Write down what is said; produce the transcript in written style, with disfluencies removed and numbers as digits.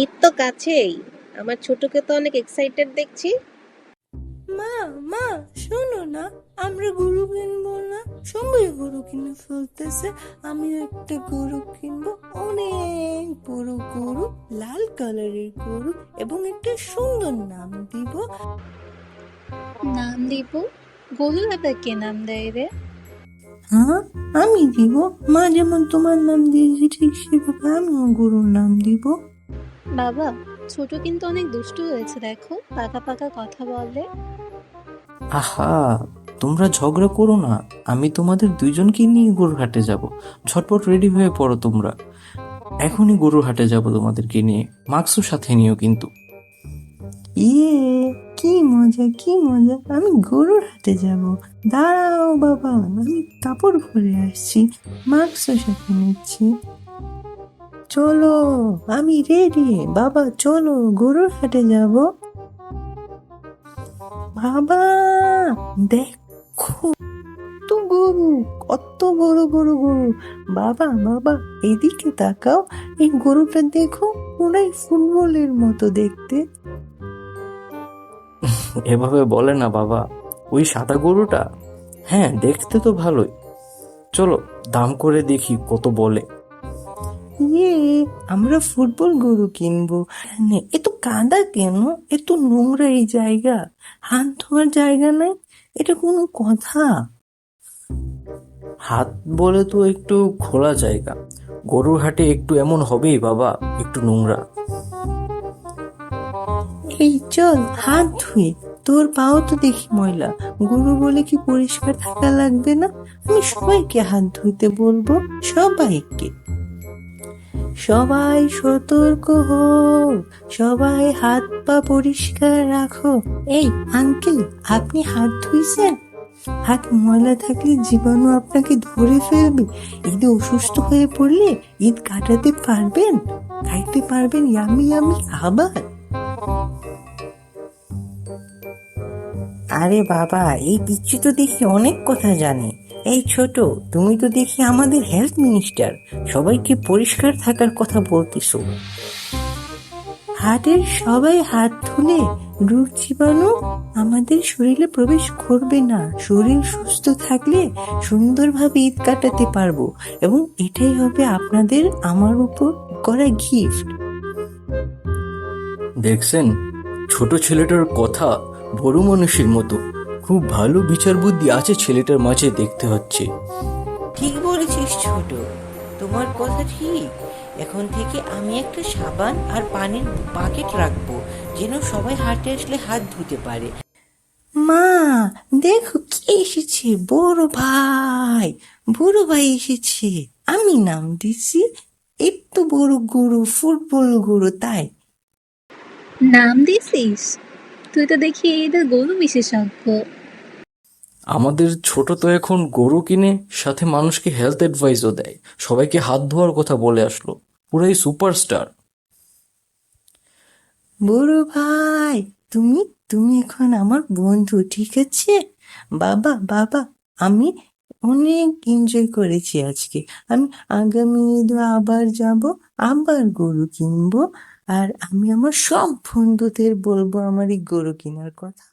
ঈদ তো কাছেই। আমার ছোটকে তো অনেক এক্সাইটেড দেখছি। মা মা শোনো না, আমরা গরু কিনবো না? সবাই গরু কিনে ফেলতেছে। আমি একটা গরু কিনবো, অনেক বড় গরু, লাল কালারের গরু, এবং একটা সুন্দর নাম দিব। নাম দিব? গরুর আবার কে নাম দেয় রে? হ্যাঁ, আমি দিব। মা যেমন তোমার নাম দিয়েছি, ঠিক সেভাবে আমিও গরুর নাম দিব। বাবা, ছোট কিন্তু অনেক দুষ্টু হয়েছে, দেখো পাকা পাকা কথা বলে। আহা, তোমরা ঝগড়া করো না। আমি তোমাদের দুইজনকে নিয়ে গরুর হাটে যাব। ঝটপট রেডি হয়ে পড়ো তোমরা। এখনই গরুর হাটে যাব তোমাদেরকে নিয়ে। মাস্কও সাথে নিও কিন্তু। ইয়ে, কি মজা কি মজা! আমি গরুর হাটে যাব। দাঁড়াও বাবা, আমি কাপড় পরে আসছি, মাস্কও সাথে নিচ্ছি। চলো, আমি রেডি। বাবা চলো, গরুর হাটে যাব। বাবা দেখো, কত গরু, কত বড় বড় গরু! বাবা বাবা, এদিকে তাকাও, এই গরুটা দেখো, পুরাই ফুটবলের মতো দেখতে। এভাবে বলে না বাবা। ওই সাদা গরুটা? হ্যাঁ, দেখতে তো ভালোই। চলো, দাম করে দেখি কত বলে। ইয়ে, আমরা ফুটবল গরু কিনবো। এত কাদা কেন? এত নোংরা এই জায়গা, হাত ধোয়ার জায়গা নাই। এটা কোনো কথা? হাত বলে তো একটু খোলা জায়গা। গরুর হাটে একটু এমন হবেই বাবা, একটু নোংরা। এই চল হাত ধুই। তোর পাও তো দেখি ময়লা। গরু বলে কি পরিষ্কার থাকা লাগবে না? আমি সবাইকে হাত ধুইতে বলবো, সবাইকে। সবাই সতর্ক হও, সবাই হাত পা পরিষ্কার রাখো। এই আঙ্কেল, আপনি হাত ধুইছেন? হাত ময়লা থাকলে জীবাণু আপনাকে ধরে ফেলবে। ঈদে অসুস্থ হয়ে পড়লে ঈদ কাটাতে পারবেন, খাইতে পারবেন ইয়ামি ইয়ামি খাবার। আরে বাবা, এই পিচ্চি তো দেখি অনেক কথা জানে। এই ছোট, তুমি তো দেখি আমাদের হেলথ মিনিস্টার, সবাইকে পরিষ্কার থাকার কথা বলতেছো। হাটের সবাই হাত ধুলে রোগ জীবাণু আমাদের শরীরে প্রবেশ করবে না। শরীর সুস্থ থাকলে সুন্দরভাবে ঈদ কাটাতে পারবো, এবং এটাই হবে আপনাদের আমার উপর করা গিফট। দেখছেন, ছোট ছেলেটার কথা বড় মানুষের মতো। খুব ভালো বিচার বুদ্ধি আছে ছেলেটার মাঝে দেখতে হচ্ছে। ঠিক বলেছিস ছোট, তোমার কথা ঠিক। এখন থেকে আমি একটা সাবান আর পানির বাকেট রাখবো, যেন সবাই হাটে আসলে হাত ধুতে পারে। মা দেখো, কে এসেছে! বড় ভাই, বড় ভাই এসেছে। আমি নাম দিছি, এত বড় গরু, ফুটবল গরু তাই। নাম দিছিস? তুই তো দেখি এদের গরু বিশেষজ্ঞ। আমাদের ছোট তো এখন গরু কিনে সাথে মানুষকে হেলথ অ্যাডভাইসও দেয়, সবাইকে হাত ধোয়ার কথা বলে আসলো। পুরাই সুপারস্টার। বড় ভাই, তুমি তুমি এখন আমার বন্ধু, ঠিক আছে? বাবা বাবা, আমি অনেক এনজয় করেছি আজকে। আমি আগামী ঈদে আবার যাব, আবার গরু কিনবো। আর আমি আমার সব বন্ধুদের বলবো আমার এই গরু কেনার কথা।